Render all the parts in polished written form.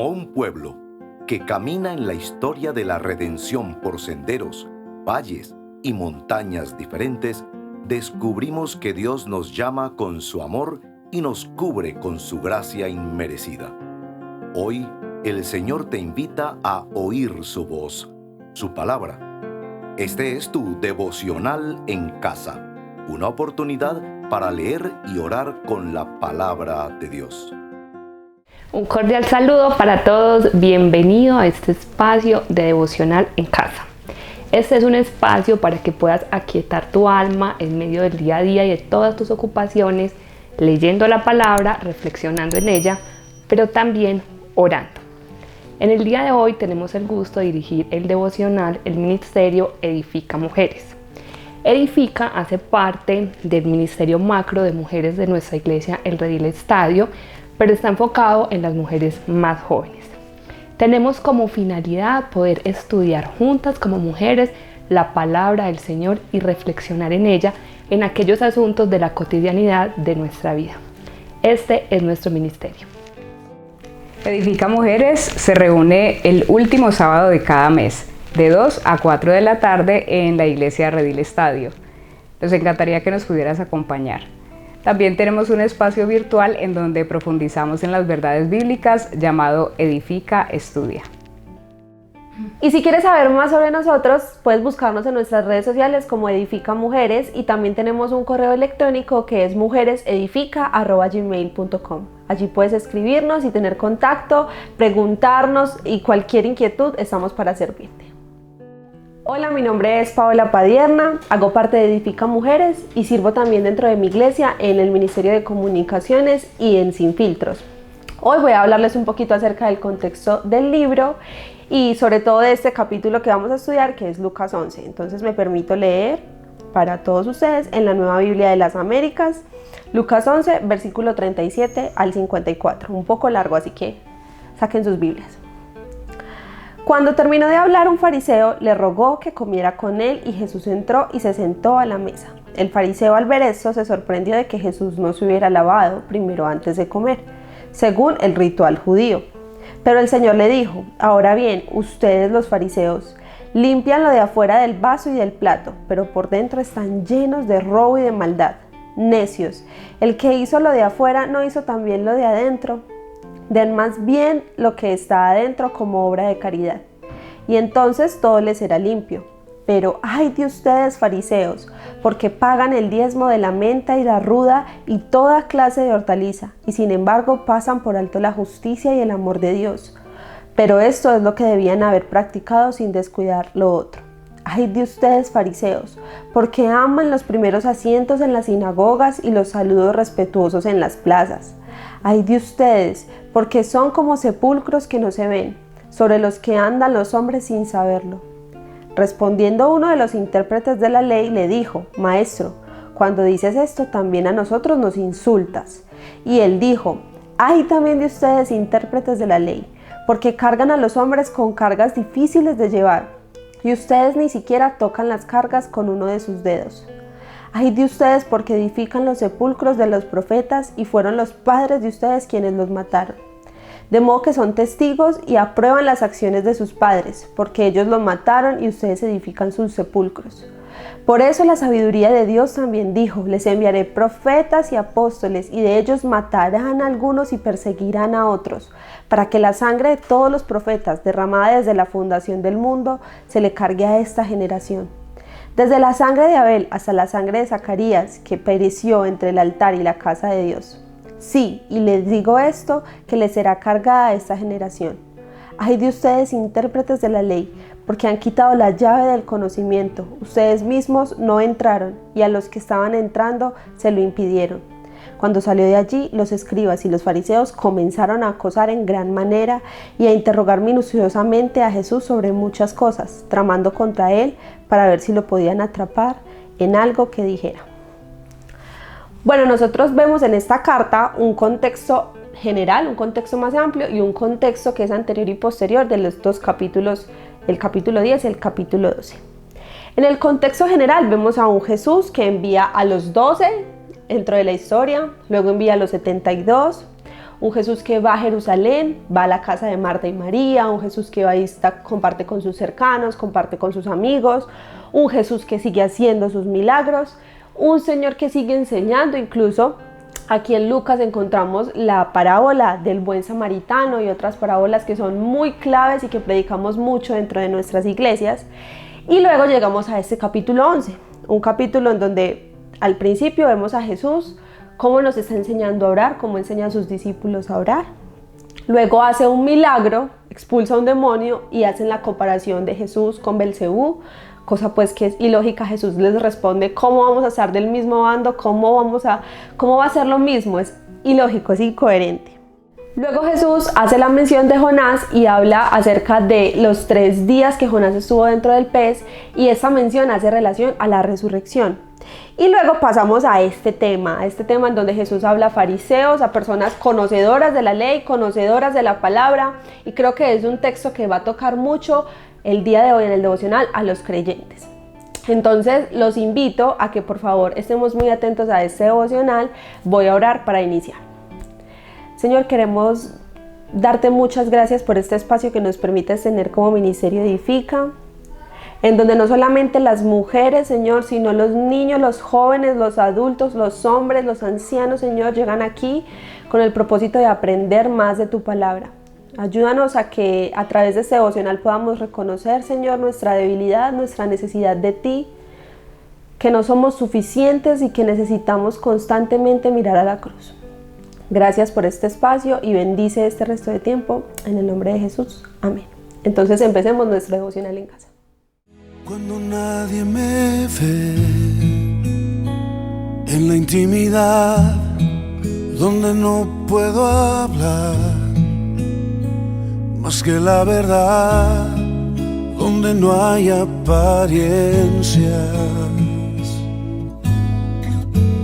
Como un pueblo que camina en la historia de la redención por senderos, valles y montañas diferentes, descubrimos que Dios nos llama con su amor y nos cubre con su gracia inmerecida. Hoy, el Señor te invita a oír su voz, su palabra. Este es tu devocional en casa, una oportunidad para leer y orar con la palabra de Dios. Un cordial saludo para todos, bienvenido a este espacio de devocional en casa. Este es un espacio para que puedas aquietar tu alma en medio del día a día y de todas tus ocupaciones, leyendo la palabra, reflexionando en ella, pero también orando. En el día de hoy tenemos el gusto de dirigir el devocional, el ministerio Edifica Mujeres. Edifica hace parte del ministerio macro de mujeres de nuestra iglesia, el Redil Estadio, pero está enfocado en las mujeres más jóvenes. Tenemos como finalidad poder estudiar juntas como mujeres la palabra del Señor y reflexionar en ella en aquellos asuntos de la cotidianidad de nuestra vida. Este es nuestro ministerio. Edifica Mujeres se reúne el último sábado de cada mes, de 2 a 4 de la tarde en la iglesia Redil Estadio. Nos encantaría que nos pudieras acompañar. También tenemos un espacio virtual en donde profundizamos en las verdades bíblicas llamado Edifica Estudia. Y si quieres saber más sobre nosotros, puedes buscarnos en nuestras redes sociales como Edifica Mujeres y también tenemos un correo electrónico que es mujeresedifica@gmail.com. Allí puedes escribirnos y tener contacto, preguntarnos y cualquier inquietud estamos para servirte. Hola, mi nombre es Paola Padierna, hago parte de Edifica Mujeres y sirvo también dentro de mi iglesia en el Ministerio de Comunicaciones y en Sin Filtros. Hoy voy a hablarles un poquito acerca del contexto del libro y sobre todo de este capítulo que vamos a estudiar, que es Lucas 11. Entonces me permito leer para todos ustedes en la Nueva Biblia de las Américas, Lucas 11, versículo 37 al 54. Un poco largo, así que saquen sus Biblias. Cuando terminó de hablar, un fariseo le rogó que comiera con él y Jesús entró y se sentó a la mesa. El fariseo, al ver esto, se sorprendió de que Jesús no se hubiera lavado primero antes de comer, según el ritual judío. Pero el Señor le dijo: ahora bien, ustedes los fariseos limpian lo de afuera del vaso y del plato, pero por dentro están llenos de robo y de maldad. Necios, el que hizo lo de afuera no hizo también lo de adentro. Den más bien lo que está adentro como obra de caridad, y entonces todo les será limpio. Pero ay de ustedes, fariseos, porque pagan el diezmo de la menta y la ruda y toda clase de hortaliza, y sin embargo pasan por alto la justicia y el amor de Dios. Pero esto es lo que debían haber practicado sin descuidar lo otro. Ay de ustedes, fariseos, porque aman los primeros asientos en las sinagogas y los saludos respetuosos en las plazas. Ay de ustedes, porque son como sepulcros que no se ven, sobre los que andan los hombres sin saberlo. Respondiendo uno de los intérpretes de la ley le dijo: Maestro, cuando dices esto también a nosotros nos insultas. Y él dijo: ay también de ustedes, intérpretes de la ley, porque cargan a los hombres con cargas difíciles de llevar, y ustedes ni siquiera tocan las cargas con uno de sus dedos. Ay de ustedes, porque edifican los sepulcros de los profetas y fueron los padres de ustedes quienes los mataron. De modo que son testigos y aprueban las acciones de sus padres, porque ellos los mataron y ustedes edifican sus sepulcros. Por eso la sabiduría de Dios también dijo: les enviaré profetas y apóstoles, y de ellos matarán a algunos y perseguirán a otros, para que la sangre de todos los profetas derramada desde la fundación del mundo se le cargue a esta generación. Desde la sangre de Abel hasta la sangre de Zacarías, que pereció entre el altar y la casa de Dios. Sí, y les digo esto, que les será cargada a esta generación. Ay de ustedes, intérpretes de la ley, porque han quitado la llave del conocimiento. Ustedes mismos no entraron, y a los que estaban entrando se lo impidieron. Cuando salió de allí, los escribas y los fariseos comenzaron a acosar en gran manera y a interrogar minuciosamente a Jesús sobre muchas cosas, tramando contra él para ver si lo podían atrapar en algo que dijera. Bueno, nosotros vemos en esta carta un contexto general, un contexto más amplio y un contexto que es anterior y posterior de los dos capítulos, el capítulo 10 y el capítulo 12. En el contexto general vemos a un Jesús que envía a los 12 dentro de la historia, luego envía a los 72, un Jesús que va a Jerusalén, va a la casa de Marta y María, un Jesús que va y comparte con sus cercanos, comparte con sus amigos, un Jesús que sigue haciendo sus milagros, un Señor que sigue enseñando. Incluso aquí en Lucas encontramos la parábola del buen samaritano y otras parábolas que son muy claves y que predicamos mucho dentro de nuestras iglesias. Y luego llegamos a este capítulo 11, un capítulo en donde al principio vemos a Jesús cómo nos está enseñando a orar, cómo enseña a sus discípulos a orar. Luego hace un milagro, expulsa a un demonio y hacen la comparación de Jesús con Belcebú, cosa pues que es ilógica. Jesús les responde: ¿cómo vamos a estar del mismo bando? ¿Cómo va a ser lo mismo? Es ilógico, es incoherente. Luego Jesús hace la mención de Jonás y habla acerca de los 3 días que Jonás estuvo dentro del pez, y esta mención hace relación a la resurrección. Y luego pasamos a este tema en donde Jesús habla a fariseos, a personas conocedoras de la ley, conocedoras de la palabra, y creo que es un texto que va a tocar mucho el día de hoy en el devocional a los creyentes. Entonces los invito a que por favor estemos muy atentos a este devocional. Voy a orar para iniciar. Señor, queremos darte muchas gracias por este espacio que nos permites tener como Ministerio Edifica, en donde no solamente las mujeres, Señor, sino los niños, los jóvenes, los adultos, los hombres, los ancianos, Señor, llegan aquí con el propósito de aprender más de tu palabra. Ayúdanos a que a través de este devocional podamos reconocer, Señor, nuestra debilidad, nuestra necesidad de ti, que no somos suficientes y que necesitamos constantemente mirar a la cruz. Gracias por este espacio y bendice este resto de tiempo en el nombre de Jesús. Amén. Entonces empecemos nuestro devocional en casa. Cuando nadie me ve, en la intimidad donde no puedo hablar más que la verdad, donde no hay apariencias,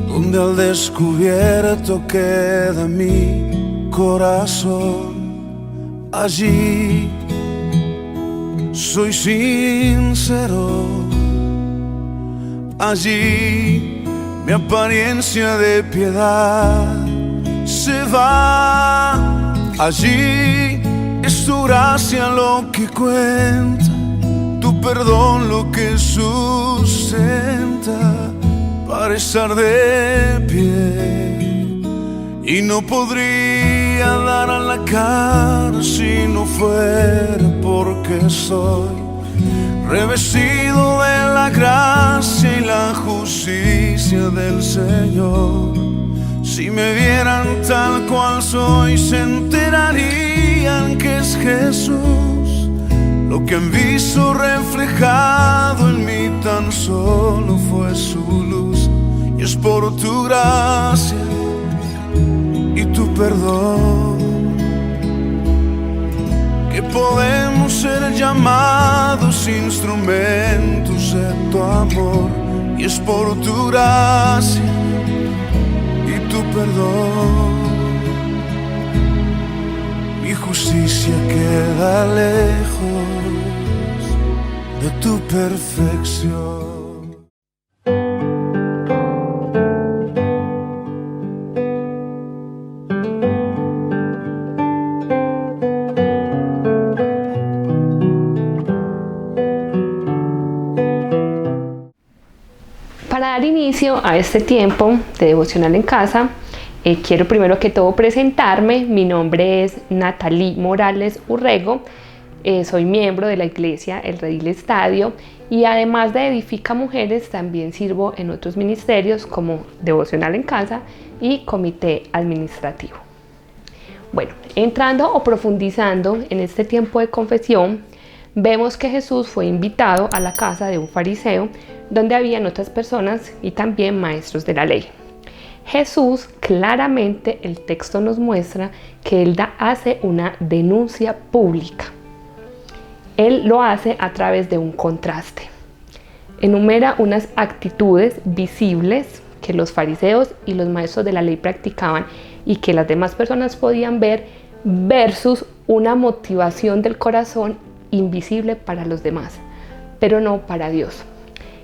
donde al descubierto queda mi corazón, allí soy sincero, allí mi apariencia de piedad se va, allí es tu gracia lo que cuenta, tu perdón lo que sustenta para estar de pie. Y no podría dar a la cara si no fuera porque soy revestido de la gracia y la justicia del Señor. Si me vieran tal cual soy, se enterarían que es Jesús. Lo que han visto reflejado en mí tan solo fue su luz. Y es por tu gracia y tu perdón que podemos ser llamados instrumentos de tu amor. Y es por tu gracia y tu perdón. Mi justicia queda lejos de tu perfección. Para dar inicio a este tiempo de devocional en casa, quiero primero que todo presentarme. Mi nombre es Natalie Morales Urrego, soy miembro de la iglesia El Redil Estadio y además de Edifica Mujeres también sirvo en otros ministerios como devocional en casa y comité administrativo. Bueno, entrando o profundizando en este tiempo de confesión, vemos que Jesús fue invitado a la casa de un fariseo donde habían otras personas y también maestros de la ley. Jesús, claramente el texto nos muestra que Él hace una denuncia pública. Él lo hace a través de un contraste. Enumera unas actitudes visibles que los fariseos y los maestros de la ley practicaban y que las demás personas podían ver, versus una motivación del corazón invisible para los demás, pero no para Dios.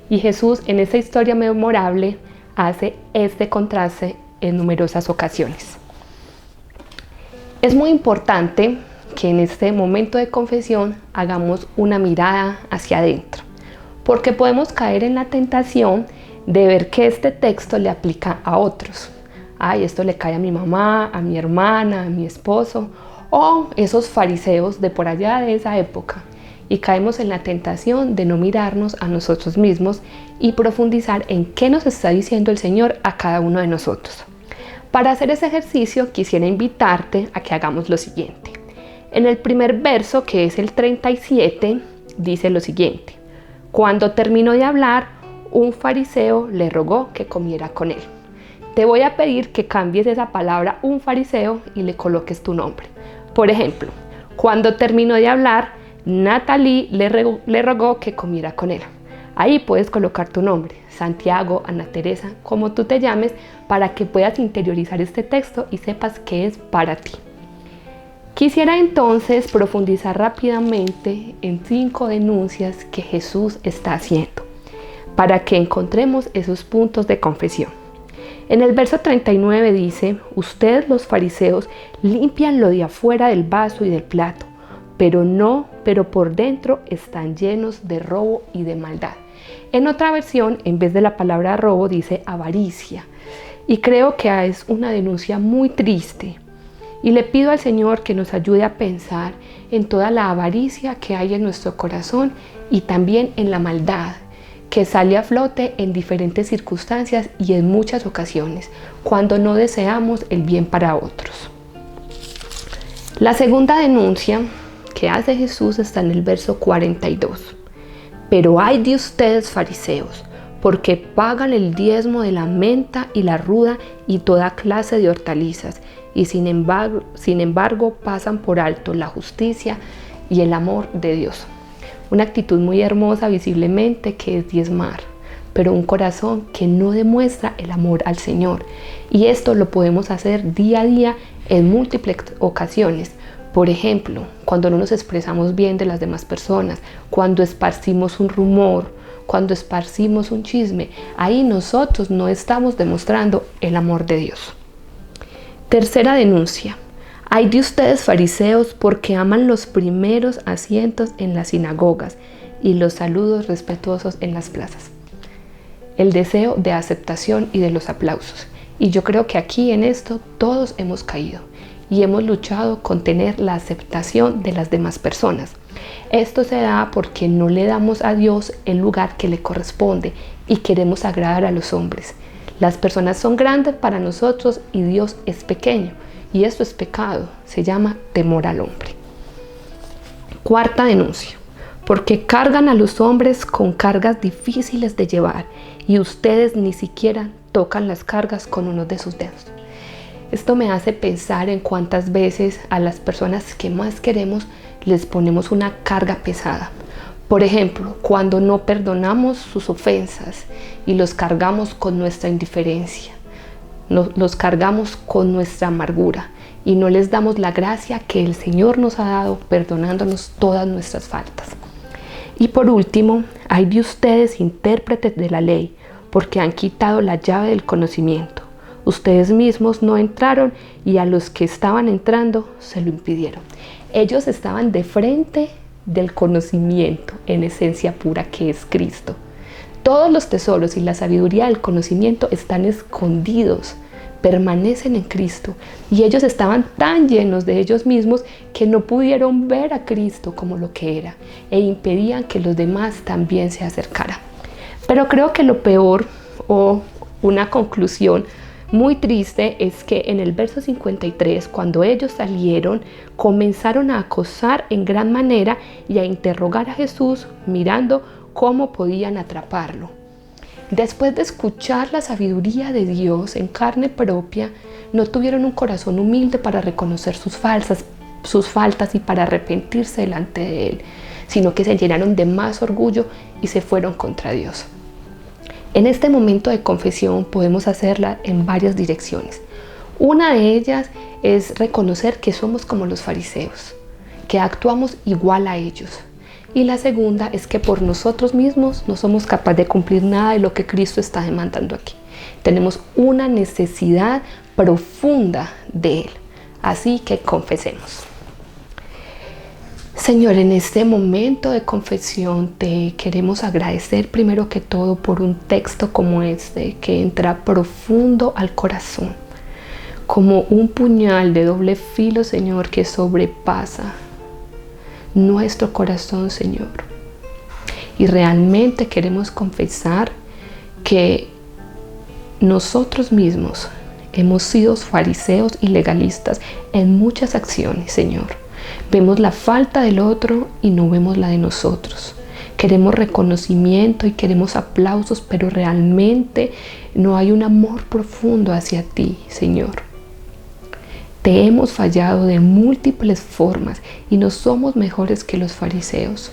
Y Jesús en esta historia memorable hace este contraste en numerosas ocasiones. Es muy importante que en este momento de confesión hagamos una mirada hacia adentro, porque podemos caer en la tentación de ver que este texto le aplica a otros. Ay, esto le cae a mi mamá, a mi hermana, a mi esposo, o esos fariseos de por allá de esa época. Y caemos en la tentación de no mirarnos a nosotros mismos y profundizar en qué nos está diciendo el Señor a cada uno de nosotros. Para hacer ese ejercicio quisiera invitarte a que hagamos lo siguiente. En el primer verso, que es el 37, dice lo siguiente: cuando terminó de hablar, un fariseo le rogó que comiera con él. Te voy a pedir que cambies esa palabra un fariseo y le coloques tu nombre. Por ejemplo, cuando terminó de hablar, Natalie le rogó que comiera con él. Ahí puedes colocar tu nombre, Santiago, Ana Teresa, como tú te llames, para que puedas interiorizar este texto y sepas que es para ti. Quisiera entonces profundizar rápidamente en 5 denuncias que Jesús está haciendo, para que encontremos esos puntos de confesión. En el verso 39 dice: ustedes los fariseos limpian lo de afuera del vaso y del plato, pero por dentro están llenos de robo y de maldad. En otra versión, en vez de la palabra robo, dice avaricia. Y creo que es una denuncia muy triste. Y le pido al Señor que nos ayude a pensar en toda la avaricia que hay en nuestro corazón y también en la maldad que sale a flote en diferentes circunstancias y en muchas ocasiones, cuando no deseamos el bien para otros. La segunda denuncia que hace Jesús está en el verso 42. Pero ay de ustedes, fariseos, porque pagan el diezmo de la menta y la ruda y toda clase de hortalizas, y sin embargo pasan por alto la justicia y el amor de Dios. Una actitud muy hermosa visiblemente, que es diezmar, pero un corazón que no demuestra el amor al Señor. Y esto lo podemos hacer día a día en múltiples ocasiones. Por ejemplo, cuando no nos expresamos bien de las demás personas, cuando esparcimos un rumor, cuando esparcimos un chisme, ahí nosotros no estamos demostrando el amor de Dios. Tercera denuncia: ay de ustedes, fariseos, porque aman los primeros asientos en las sinagogas y los saludos respetuosos en las plazas. El deseo de aceptación y de los aplausos. Y yo creo que aquí en esto todos hemos caído y hemos luchado con tener la aceptación de las demás personas. Esto se da porque no le damos a Dios el lugar que le corresponde y queremos agradar a los hombres. Las personas son grandes para nosotros y Dios es pequeño. Y esto es pecado, se llama temor al hombre. Cuarta denuncia: porque cargan a los hombres con cargas difíciles de llevar y ustedes ni siquiera tocan las cargas con uno de sus dedos. Esto me hace pensar en cuántas veces a las personas que más queremos les ponemos una carga pesada. Por ejemplo, cuando no perdonamos sus ofensas y los cargamos con nuestra indiferencia. Los cargamos con nuestra amargura y no les damos la gracia que el Señor nos ha dado, perdonándonos todas nuestras faltas. Y por último, ay de ustedes, intérpretes de la ley, porque han quitado la llave del conocimiento. Ustedes mismos no entraron y a los que estaban entrando se lo impidieron. Ellos estaban de frente del conocimiento en esencia pura, que es Cristo. Todos los tesoros y la sabiduría del conocimiento están escondidos, permanecen en Cristo, y ellos estaban tan llenos de ellos mismos que no pudieron ver a Cristo como lo que era e impedían que los demás también se acercaran. Pero creo que lo peor, o una conclusión muy triste, es que en el verso 53, cuando ellos salieron, comenzaron a acosar en gran manera y a interrogar a Jesús, mirando cómo podían atraparlo. Después de escuchar la sabiduría de Dios en carne propia, no tuvieron un corazón humilde para reconocer sus faltas y para arrepentirse delante de Él, sino que se llenaron de más orgullo y se fueron contra Dios. En este momento de confesión podemos hacerla en varias direcciones. Una de ellas es reconocer que somos como los fariseos, que actuamos igual a ellos. Y la segunda es que por nosotros mismos no somos capaces de cumplir nada de lo que Cristo está demandando aquí. Tenemos una necesidad profunda de Él. Así que confesemos. Señor, en este momento de confesión te queremos agradecer primero que todo por un texto como este que entra profundo al corazón, como un puñal de doble filo, Señor, que sobrepasa nuestro corazón, Señor. Y realmente queremos confesar que nosotros mismos hemos sido fariseos y legalistas en muchas acciones, Señor. Vemos la falta del otro y no vemos la de nosotros. Queremos reconocimiento y queremos aplausos, pero realmente no hay un amor profundo hacia ti, Señor. Te hemos fallado de múltiples formas y no somos mejores que los fariseos.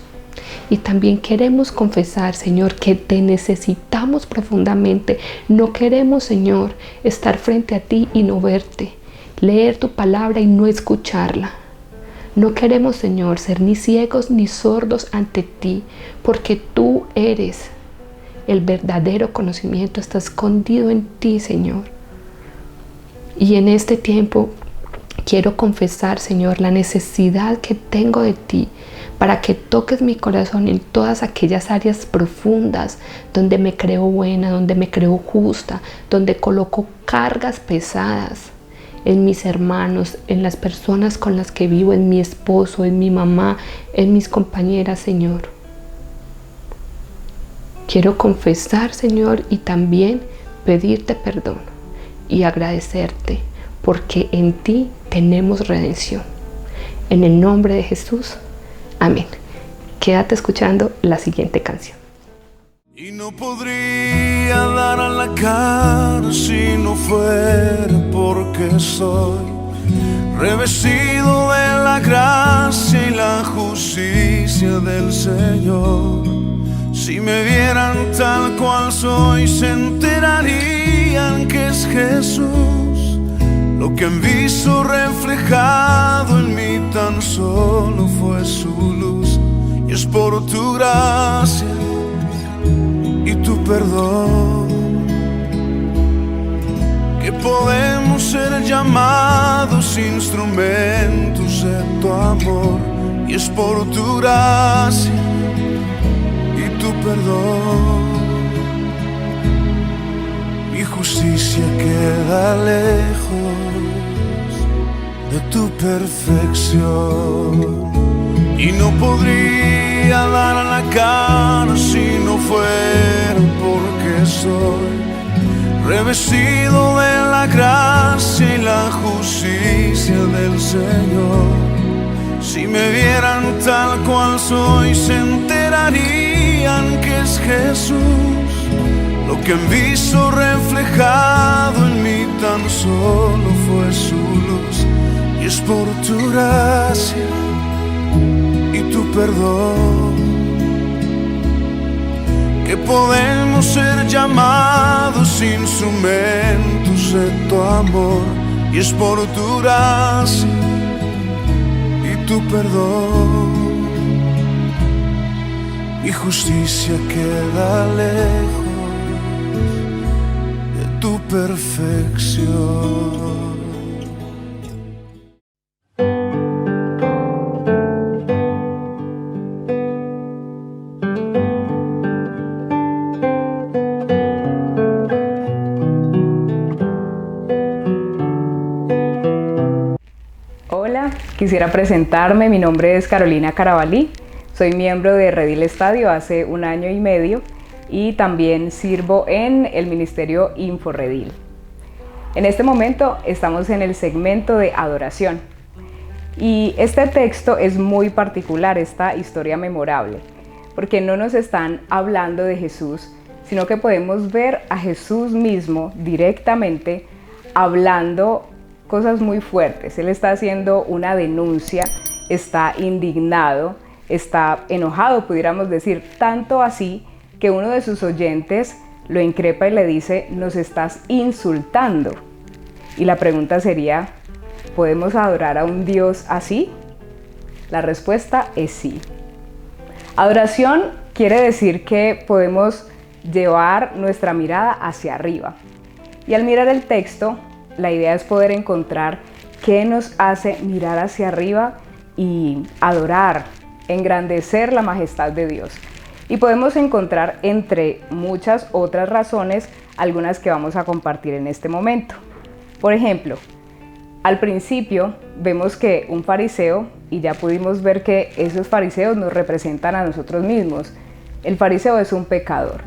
Y también queremos confesar, Señor, que te necesitamos profundamente. No queremos, Señor, estar frente a ti y no verte, leer tu palabra y no escucharla. No queremos, Señor, ser ni ciegos ni sordos ante ti, porque tú eres el verdadero conocimiento, está escondido en ti, Señor. Y en este tiempo quiero confesar, Señor, la necesidad que tengo de ti para que toques mi corazón en todas aquellas áreas profundas donde me creo buena, donde me creo justa, donde coloco cargas pesadas en mis hermanos, en las personas con las que vivo, en mi esposo, en mi mamá, en mis compañeras, Señor. Quiero confesar, Señor, y también pedirte perdón y agradecerte, porque en ti tenemos redención. En el nombre de Jesús, amén. Quédate escuchando la siguiente canción. Y no podría dar a la cara si no fuera porque soy revestido de la gracia y la justicia del Señor. Si me vieran tal cual soy, se enterarían que es Jesús. Lo que han visto reflejado en mí tan solo fue su luz. Y es por tu gracia y tu perdón que podemos ser llamados instrumentos de tu amor. Y es por tu gracia y tu perdón. Mi justicia queda lejos de tu perfección. Y no podría dar a la cara si no fuera porque soy revestido de la gracia y la justicia del Señor. Si me vieran tal cual soy, se enterarían que es Jesús. Lo que han visto reflejado en mí tan solo fue su luz. Y es por tu gracia y tu perdón que podemos ser llamados instrumentos de tu amor. Y es por tu gracia y tu perdón. Mi justicia queda lejos de tu perfección. Quisiera presentarme, mi nombre es Carolina Carabalí, soy miembro de Redil Estadio hace 1 año y medio y también sirvo en el Ministerio InfoRedil. En este momento estamos en el segmento de adoración y este texto es muy particular, esta historia memorable, porque no nos están hablando de Jesús, sino que podemos ver a Jesús mismo directamente hablando cosas muy fuertes. Él está haciendo una denuncia, está indignado, está enojado, pudiéramos decir, tanto así que uno de sus oyentes lo increpa y le dice: nos estás insultando. Y la pregunta sería: ¿podemos adorar a un Dios así? La respuesta es sí. Adoración quiere decir que podemos llevar nuestra mirada hacia arriba. Y al mirar el texto, la idea es poder encontrar ¿qué nos hace mirar hacia arriba y adorar, engrandecer la majestad de Dios? Y podemos encontrar entre muchas otras razones algunas que vamos a compartir en este momento. Por ejemplo, al principio vemos que un fariseo, y ya pudimos ver que esos fariseos nos representan a nosotros mismos. El fariseo es un pecador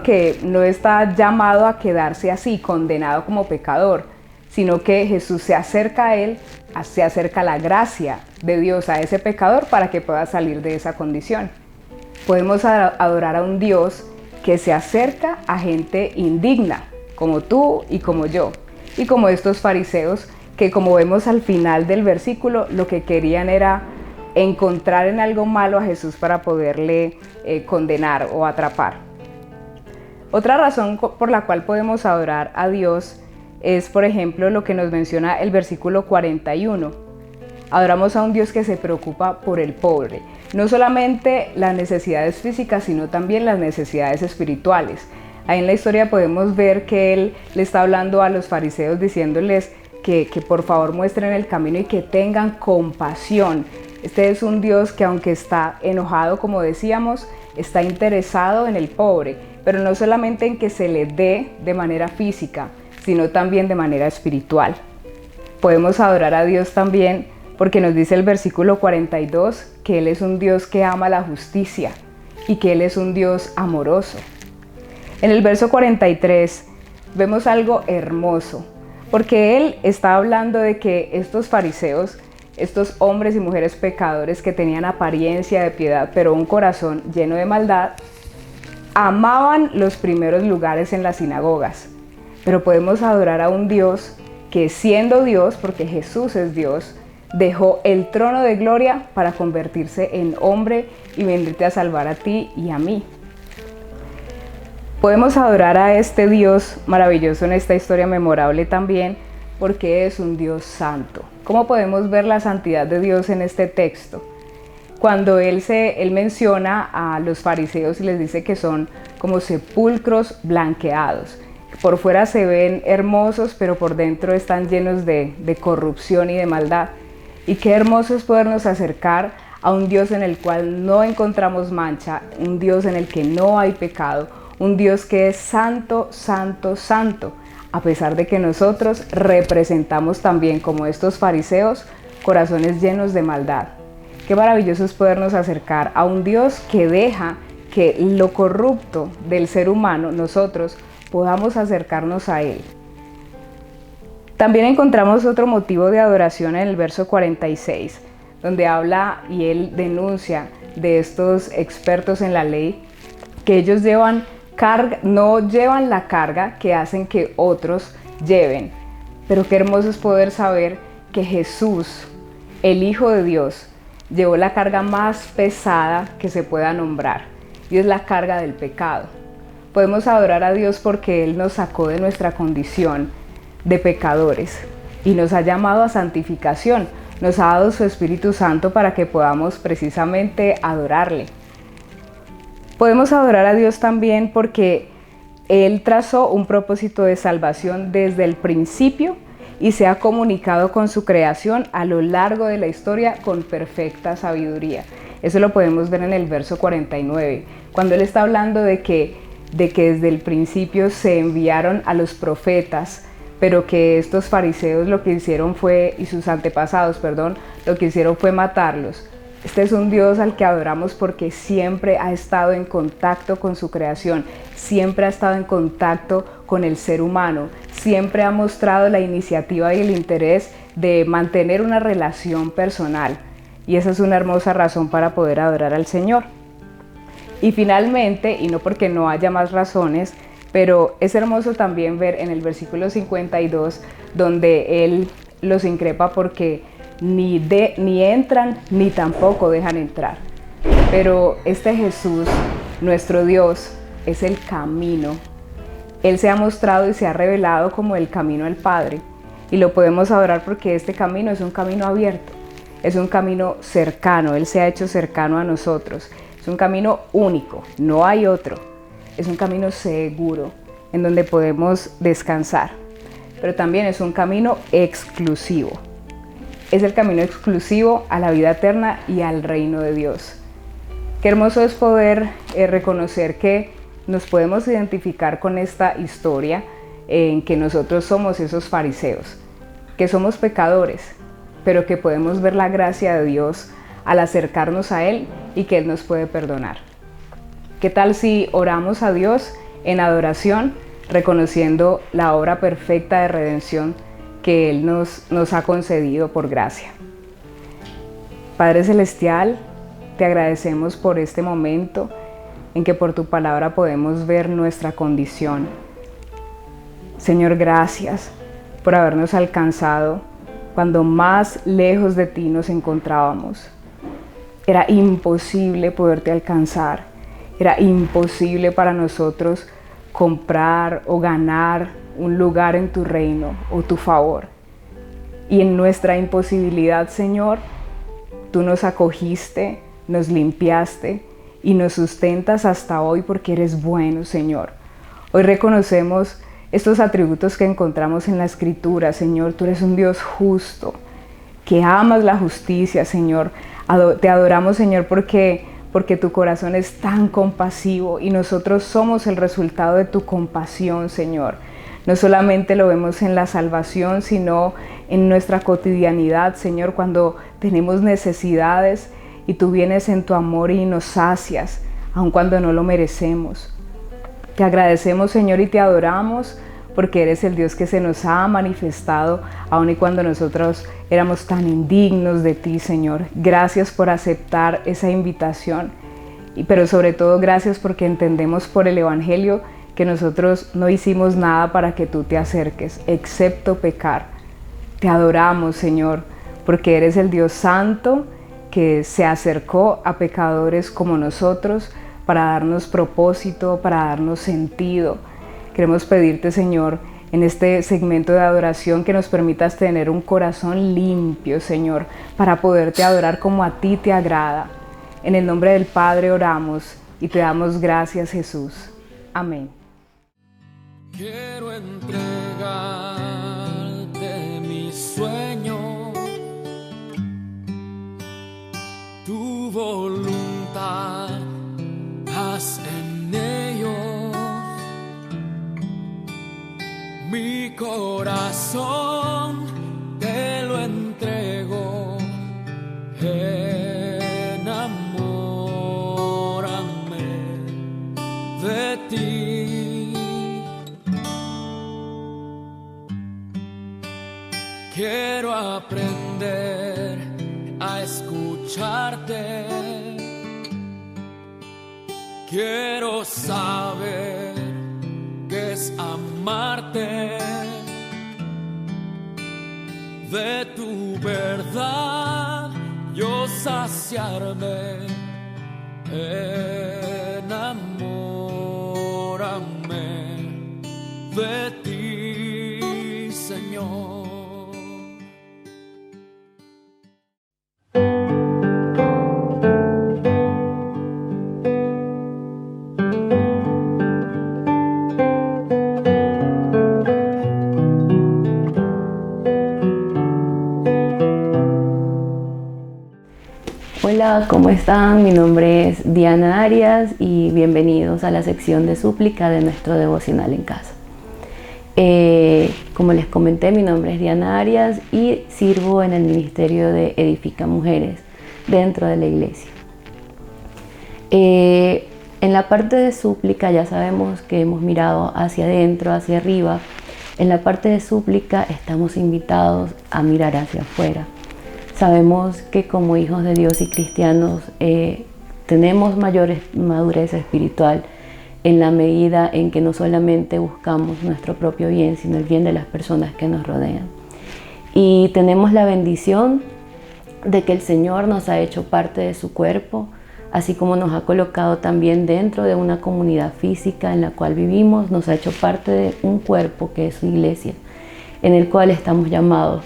que no está llamado a quedarse así, condenado como pecador, sino que Jesús se acerca a él, se acerca la gracia de Dios a ese pecador para que pueda salir de esa condición. Podemos adorar a un Dios que se acerca a gente indigna, como tú y como yo, y como estos fariseos que, como vemos al final del versículo, lo que querían era encontrar en algo malo a Jesús para poderle condenar o atrapar. Otra razón por la cual podemos adorar a Dios es, por ejemplo, lo que nos menciona el versículo 41. Adoramos a un Dios que se preocupa por el pobre. No solamente las necesidades físicas, sino también las necesidades espirituales. Ahí en la historia podemos ver que Él le está hablando a los fariseos diciéndoles que por favor muestren el camino y que tengan compasión. Este es un Dios que, aunque está enojado, como decíamos, está interesado en el pobre, pero no solamente en que se le dé de manera física, sino también de manera espiritual. Podemos adorar a Dios también porque nos dice el versículo 42 que Él es un Dios que ama la justicia y que Él es un Dios amoroso. En el verso 43 vemos algo hermoso, porque Él está hablando de que estos fariseos, estos hombres y mujeres pecadores que tenían apariencia de piedad, pero un corazón lleno de maldad, amaban los primeros lugares en las sinagogas. Pero podemos adorar a un Dios que, siendo Dios, porque Jesús es Dios, dejó el trono de gloria para convertirse en hombre y venirte a salvar a ti y a mí. Podemos adorar a este Dios maravilloso en esta historia memorable también porque es un Dios santo. ¿Cómo podemos ver la santidad de Dios en este texto? Cuando Él menciona a los fariseos y les dice que son como sepulcros blanqueados. Por fuera se ven hermosos, pero por dentro están llenos de corrupción y de maldad. Y qué hermoso es podernos acercar a un Dios en el cual no encontramos mancha, un Dios en el que no hay pecado, un Dios que es santo, santo, santo, a pesar de que nosotros representamos también, como estos fariseos, corazones llenos de maldad. Qué maravilloso es podernos acercar a un Dios que deja que lo corrupto del ser humano, nosotros, podamos acercarnos a Él. También encontramos otro motivo de adoración en el verso 46, donde habla y Él denuncia de estos expertos en la ley, que ellos no llevan la carga que hacen que otros lleven. Pero qué hermoso es poder saber que Jesús, el Hijo de Dios, llevó la carga más pesada que se pueda nombrar, y es la carga del pecado. Podemos adorar a Dios porque Él nos sacó de nuestra condición de pecadores y nos ha llamado a santificación, nos ha dado su Espíritu Santo para que podamos precisamente adorarle. Podemos adorar a Dios también porque Él trazó un propósito de salvación desde el principio y se ha comunicado con su creación a lo largo de la historia con perfecta sabiduría. Eso lo podemos ver en el verso 49, cuando Él está hablando de que desde el principio se enviaron a los profetas, pero que estos fariseos lo que hicieron fue, y sus antepasados, lo que hicieron fue matarlos. Este es un Dios al que adoramos porque siempre ha estado en contacto con su creación, siempre ha estado en contacto con el ser humano, siempre ha mostrado la iniciativa y el interés de mantener una relación personal. Y esa es una hermosa razón para poder adorar al Señor. Y finalmente, y no porque no haya más razones, pero es hermoso también ver en el versículo 52 donde Él los increpa porque ni entran ni tampoco dejan entrar. Pero este Jesús, nuestro Dios, es el camino. Él se ha mostrado y se ha revelado como el camino al Padre. Y lo podemos adorar porque este camino es un camino abierto, es un camino cercano. Él se ha hecho cercano a nosotros. Es un camino único, no hay otro. Es un camino seguro en donde podemos descansar. pero también es un camino exclusivo. Es el camino exclusivo a la vida eterna y al reino de Dios. Qué hermoso es poder reconocer que nos podemos identificar con esta historia en que nosotros somos esos fariseos, que somos pecadores, pero que podemos ver la gracia de Dios al acercarnos a Él y que Él nos puede perdonar. ¿Qué tal si oramos a Dios en adoración, reconociendo la obra perfecta de redención que Él nos ha concedido por gracia? Padre Celestial, te agradecemos por este momento en que por tu palabra podemos ver nuestra condición. Señor, gracias por habernos alcanzado cuando más lejos de ti nos encontrábamos. Era imposible poderte alcanzar, era imposible para nosotros comprar o ganar un lugar en tu reino o tu favor. Y en nuestra imposibilidad, Señor, tú nos acogiste, nos limpiaste y nos sustentas hasta hoy porque eres bueno, Señor. Hoy reconocemos estos atributos que encontramos en la Escritura, Señor. Tú eres un Dios justo, que amas la justicia, Señor. Te adoramos, Señor, porque tu corazón es tan compasivo y nosotros somos el resultado de tu compasión, Señor. No solamente lo vemos en la salvación, sino en nuestra cotidianidad, Señor, cuando tenemos necesidades y tú vienes en tu amor y nos sacias, aun cuando no lo merecemos. Te agradecemos, Señor, y te adoramos porque eres el Dios que se nos ha manifestado, aun y cuando nosotros éramos tan indignos de ti, Señor. Gracias por aceptar esa invitación, pero sobre todo gracias porque entendemos por el Evangelio que nosotros no hicimos nada para que tú te acerques, excepto pecar. Te adoramos, Señor, porque eres el Dios santo que se acercó a pecadores como nosotros para darnos propósito, para darnos sentido. Queremos pedirte, Señor, en este segmento de adoración que nos permitas tener un corazón limpio, Señor, para poderte adorar como a ti te agrada. En el nombre del Padre oramos y te damos gracias, Jesús. Amén. Quiero entregarte mis sueños, tu voluntad, haz en ellos. Mi corazón te lo entrego, enamórame de ti. Quiero aprender a escucharte, quiero saber qué es amarte, de tu verdad yo saciarme, enamórame de ti, Señor. Hola, ¿cómo están? Mi nombre es Diana Arias y bienvenidos a la sección de súplica de nuestro devocional en casa. Como les comenté, mi nombre es Diana Arias y sirvo en el ministerio de Edifica Mujeres dentro de la iglesia. En la parte de súplica ya sabemos que hemos mirado hacia adentro, hacia arriba. En la parte de súplica estamos invitados a mirar hacia afuera. Sabemos que como hijos de Dios y cristianos tenemos mayor madurez espiritual en la medida en que no solamente buscamos nuestro propio bien, sino el bien de las personas que nos rodean. Y tenemos la bendición de que el Señor nos ha hecho parte de su cuerpo, así como nos ha colocado también dentro de una comunidad física en la cual vivimos, nos ha hecho parte de un cuerpo que es su iglesia, en el cual estamos llamados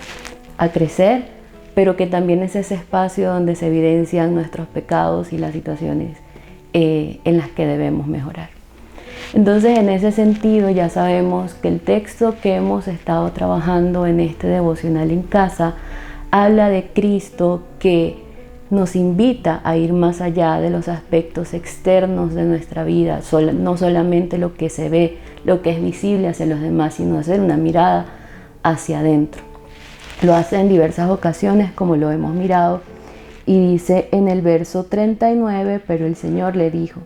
a crecer, pero que también es ese espacio donde se evidencian nuestros pecados y las situaciones en las que debemos mejorar. Entonces, en ese sentido, ya sabemos que el texto que hemos estado trabajando en este devocional en casa habla de Cristo, que nos invita a ir más allá de los aspectos externos de nuestra vida, no solamente lo que se ve, lo que es visible hacia los demás, sino hacer una mirada hacia adentro. Lo hace en diversas ocasiones, como lo hemos mirado, y dice en el verso 39, pero el Señor le dijo: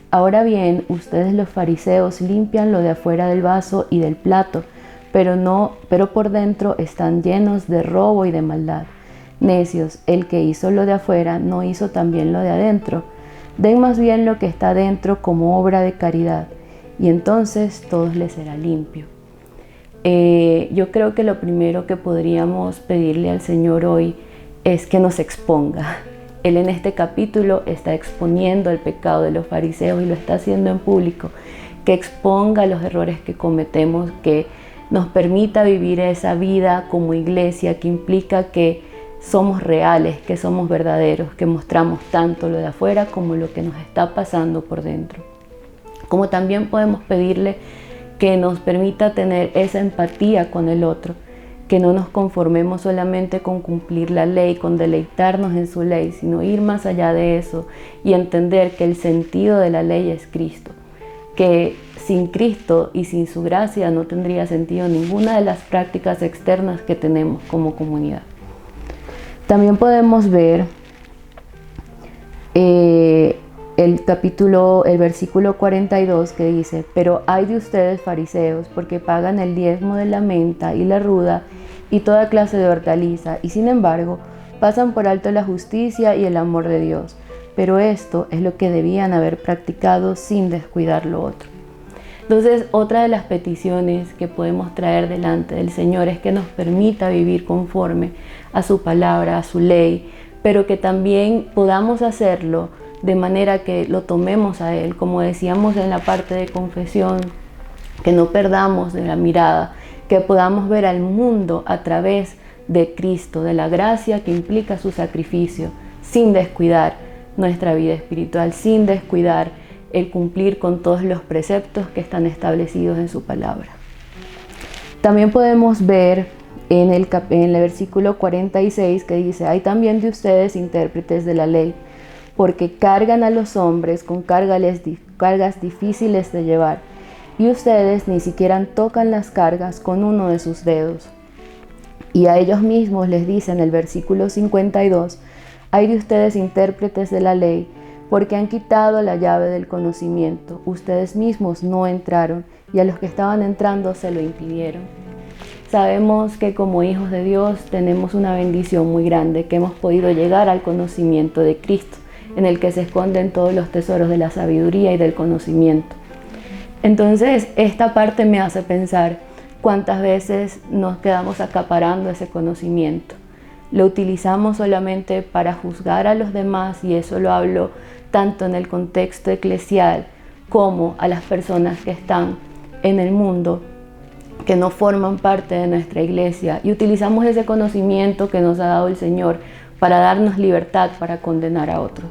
ahora bien, ustedes los fariseos limpian lo de afuera del vaso y del plato, pero por dentro están llenos de robo y de maldad. Necios, el que hizo lo de afuera no hizo también lo de adentro. Den más bien lo que está adentro como obra de caridad, y entonces todo les será limpio. Yo creo que lo primero que podríamos pedirle al Señor hoy es que nos exponga. Él en este capítulo está exponiendo el pecado de los fariseos y lo está haciendo en público, que exponga los errores que cometemos, que nos permita vivir esa vida como iglesia, que implica que somos reales, que somos verdaderos, que mostramos tanto lo de afuera como lo que nos está pasando por dentro. Como también podemos pedirle que nos permita tener esa empatía con el otro, que no nos conformemos solamente con cumplir la ley, con deleitarnos en su ley, sino ir más allá de eso y entender que el sentido de la ley es Cristo, que sin Cristo y sin su gracia no tendría sentido ninguna de las prácticas externas que tenemos como comunidad. También podemos ver el versículo 42 que dice: pero ay de ustedes fariseos, porque pagan el diezmo de la menta y la ruda y toda clase de hortaliza, y sin embargo pasan por alto la justicia y el amor de Dios. Pero esto es lo que debían haber practicado sin descuidar lo otro. Entonces, otra de las peticiones que podemos traer delante del Señor es que nos permita vivir conforme a su palabra, a su ley, pero que también podamos hacerlo de manera que lo tomemos a Él, como decíamos en la parte de confesión, que no perdamos de la mirada, que podamos ver al mundo a través de Cristo, de la gracia que implica su sacrificio, sin descuidar nuestra vida espiritual, sin descuidar el cumplir con todos los preceptos que están establecidos en su palabra. También podemos ver en el versículo 46 que dice: hay también de ustedes intérpretes de la ley, porque cargan a los hombres con cargas difíciles de llevar, y ustedes ni siquiera tocan las cargas con uno de sus dedos. Y a ellos mismos les dice en el versículo 52: hay de ustedes intérpretes de la ley, porque han quitado la llave del conocimiento. Ustedes mismos no entraron, y a los que estaban entrando se lo impidieron. Sabemos que como hijos de Dios tenemos una bendición muy grande, que hemos podido llegar al conocimiento de Cristo, en el que se esconden todos los tesoros de la sabiduría y del conocimiento. Entonces, esta parte me hace pensar cuántas veces nos quedamos acaparando ese conocimiento. Lo utilizamos solamente para juzgar a los demás, y eso lo hablo tanto en el contexto eclesial como a las personas que están en el mundo, que no forman parte de nuestra iglesia, y utilizamos ese conocimiento que nos ha dado el Señor para darnos libertad para condenar a otros.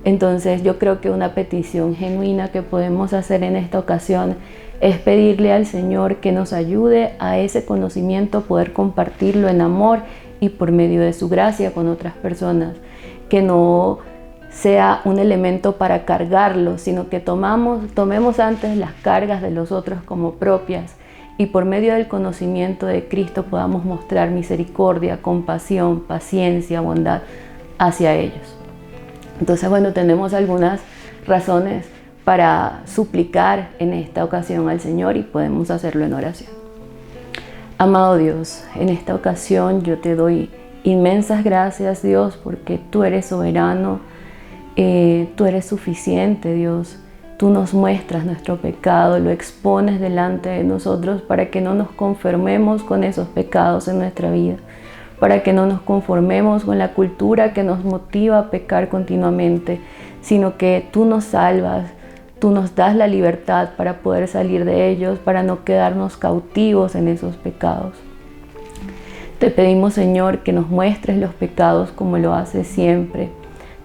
Entonces yo creo que una petición genuina que podemos hacer en esta ocasión es pedirle al Señor que nos ayude a ese conocimiento, poder compartirlo en amor y por medio de su gracia con otras personas, que no sea un elemento para cargarlo, sino que tomemos antes las cargas de los otros como propias, y por medio del conocimiento de Cristo podamos mostrar misericordia, compasión, paciencia, bondad hacia ellos. Entonces, bueno, tenemos algunas razones para suplicar en esta ocasión al Señor, y podemos hacerlo en oración. Amado Dios, en esta ocasión yo te doy inmensas gracias, Dios, porque tú eres soberano, tú eres suficiente, Dios. Tú nos muestras nuestro pecado, lo expones delante de nosotros para que no nos conformemos con esos pecados en nuestra vida, para que no nos conformemos con la cultura que nos motiva a pecar continuamente, sino que tú nos salvas, tú nos das la libertad para poder salir de ellos, para no quedarnos cautivos en esos pecados. Te pedimos, Señor, que nos muestres los pecados como lo haces siempre.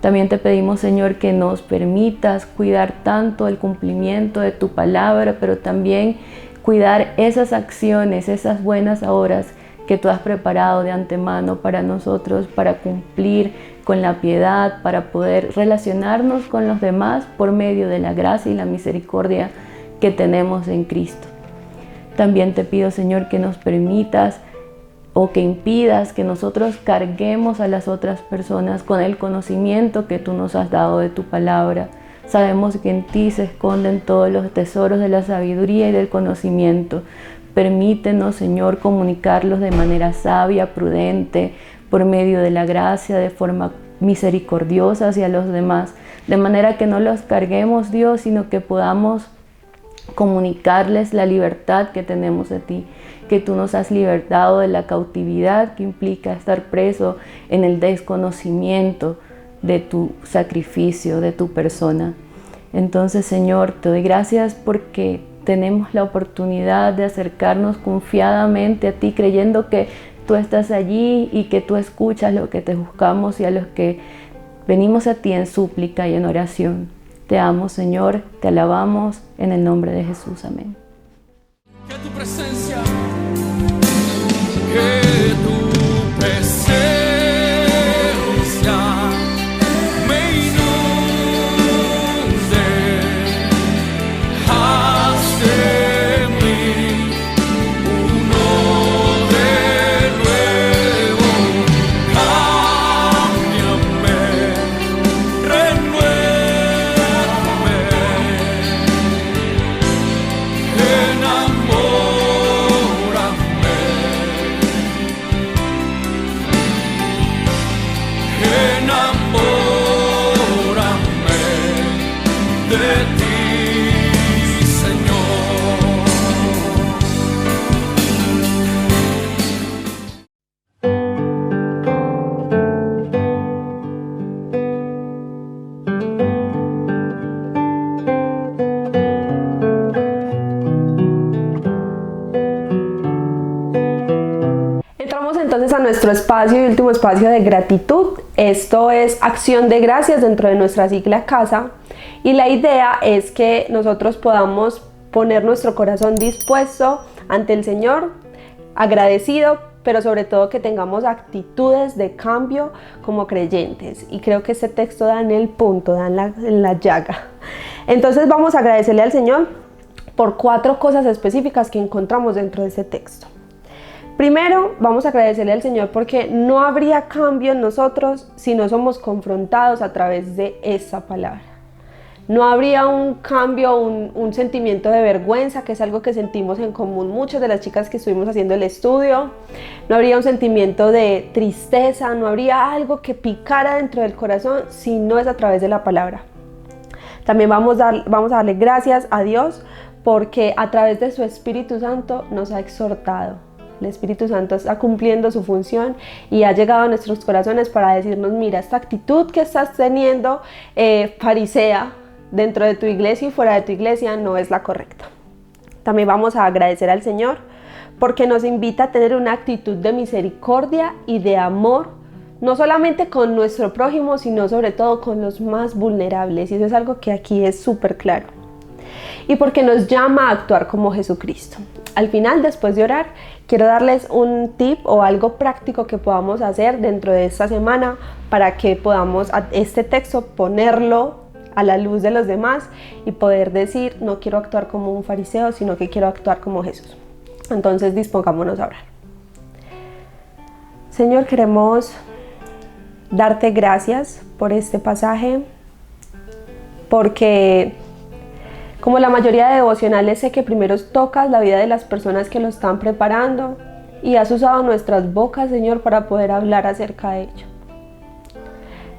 También te pedimos, Señor, que nos permitas cuidar tanto el cumplimiento de tu palabra, pero también cuidar esas acciones, esas buenas obras que tú has preparado de antemano para nosotros, para cumplir con la piedad, para poder relacionarnos con los demás por medio de la gracia y la misericordia que tenemos en Cristo. También te pido, Señor, que nos permitas o que impidas que nosotros carguemos a las otras personas con el conocimiento que tú nos has dado de tu palabra. Sabemos que en ti se esconden todos los tesoros de la sabiduría y del conocimiento. Permítenos, Señor, comunicarlos de manera sabia, prudente, por medio de la gracia, de forma misericordiosa hacia los demás, de manera que no los carguemos, Dios, sino que podamos comunicarles la libertad que tenemos de ti, que tú nos has libertado de la cautividad que implica estar preso en el desconocimiento de tu sacrificio, de tu persona. Entonces, Señor, te doy gracias porque tenemos la oportunidad de acercarnos confiadamente a ti, creyendo que tú estás allí y que tú escuchas lo que te buscamos y a los que venimos a ti en súplica y en oración. Te amo, Señor, te alabamos en el nombre de Jesús. Amén. Que tu presencia, que tu presencia me inunde, haz de mí uno de nuevo, cámbiame, renuévame, de ti, Señor. Entramos entonces a nuestro espacio y último espacio de gratitud. Esto es acción de gracias dentro de nuestra sigla Casa. Y la idea es que nosotros podamos poner nuestro corazón dispuesto ante el Señor, agradecido, pero sobre todo que tengamos actitudes de cambio como creyentes. Y creo que este texto da en el punto, da en la llaga. Entonces vamos a agradecerle al Señor por 4 cosas específicas que encontramos dentro de ese texto. Primero, vamos a agradecerle al Señor porque no habría cambio en nosotros si no somos confrontados a través de esa palabra. No habría un cambio, un sentimiento de vergüenza, que es algo que sentimos en común muchas de las chicas que estuvimos haciendo el estudio. No habría un sentimiento de tristeza, no habría algo que picara dentro del corazón si no es a través de la palabra. También vamos a darle gracias a Dios porque a través de su Espíritu Santo nos ha exhortado. El Espíritu Santo está cumpliendo su función y ha llegado a nuestros corazones para decirnos: mira, esta actitud que estás teniendo farisea dentro de tu iglesia y fuera de tu iglesia no es la correcta. También vamos a agradecer al Señor porque nos invita a tener una actitud de misericordia y de amor, no solamente con nuestro prójimo, sino sobre todo con los más vulnerables, y eso es algo que aquí es súper claro. Y porque nos llama a actuar como Jesucristo. Al final, después de orar, quiero darles un tip o algo práctico que podamos hacer dentro de esta semana para que podamos este texto ponerlo a la luz de los demás y poder decir: no quiero actuar como un fariseo, sino que quiero actuar como Jesús. Entonces dispongámonos a orar. Señor, queremos darte gracias por este pasaje, porque como la mayoría de devocionales sé que primero tocas la vida de las personas que lo están preparando y has usado nuestras bocas, Señor, para poder hablar acerca de ello.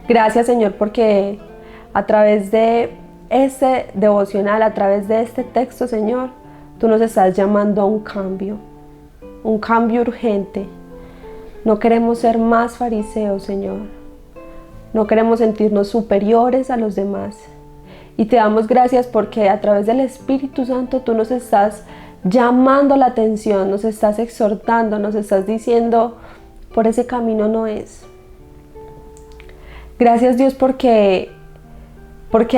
Gracias, Señor, porque a través de este devocional, a través de este texto, Señor, tú nos estás llamando a un cambio urgente. No queremos ser más fariseos, Señor. No queremos sentirnos superiores a los demás. Y te damos gracias porque a través del Espíritu Santo tú nos estás llamando la atención, nos estás exhortando, nos estás diciendo: por ese camino no es. Gracias Dios porque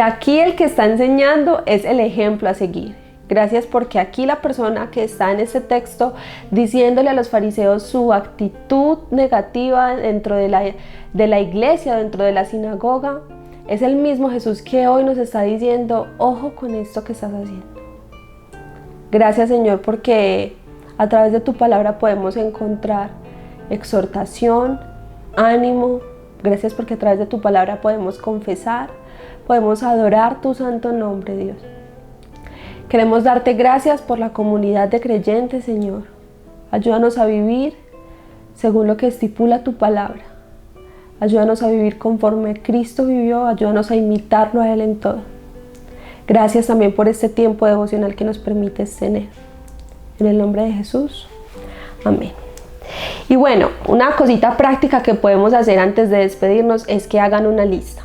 aquí el que está enseñando es el ejemplo a seguir. Gracias porque aquí la persona que está en este texto diciéndole a los fariseos su actitud negativa dentro de la iglesia, dentro de la sinagoga, es el mismo Jesús que hoy nos está diciendo, ojo con esto que estás haciendo. Gracias Señor porque a través de tu palabra podemos encontrar exhortación, ánimo. Gracias porque a través de tu palabra podemos confesar, podemos adorar tu santo nombre, Dios. Queremos darte gracias por la comunidad de creyentes, Señor. Ayúdanos a vivir según lo que estipula tu palabra. Ayúdanos a vivir conforme Cristo vivió, ayúdanos a imitarlo a Él en todo. Gracias también por este tiempo devocional que nos permites tener. En el nombre de Jesús, amén. Y bueno, una cosita práctica que podemos hacer antes de despedirnos es que hagan una lista.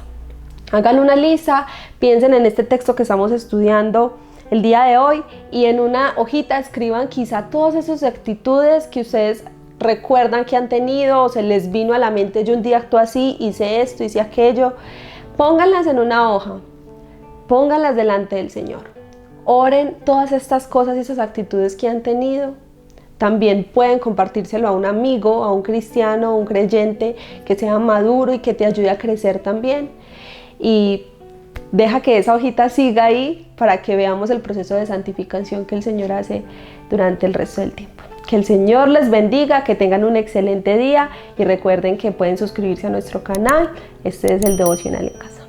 Hagan una lista, piensen en este texto que estamos estudiando el día de hoy y en una hojita escriban quizá todas esas actitudes que ustedes recuerdan que han tenido o se les vino a la mente, yo un día actué así, hice esto, hice aquello. Pónganlas en una hoja, pónganlas delante del Señor. Oren todas estas cosas y esas actitudes que han tenido. También pueden compartírselo a un amigo, a un cristiano, a un creyente que sea maduro y que te ayude a crecer también. Y deja que esa hojita siga ahí para que veamos el proceso de santificación que el Señor hace durante el resto del tiempo. Que el Señor les bendiga, que tengan un excelente día y recuerden que pueden suscribirse a nuestro canal. Este es el Devocional en Casa.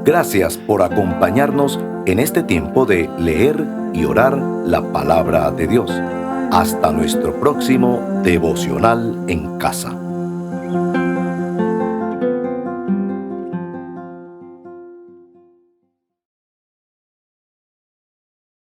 Gracias por acompañarnos en este tiempo de leer y orar la palabra de Dios. Hasta nuestro próximo Devocional en Casa.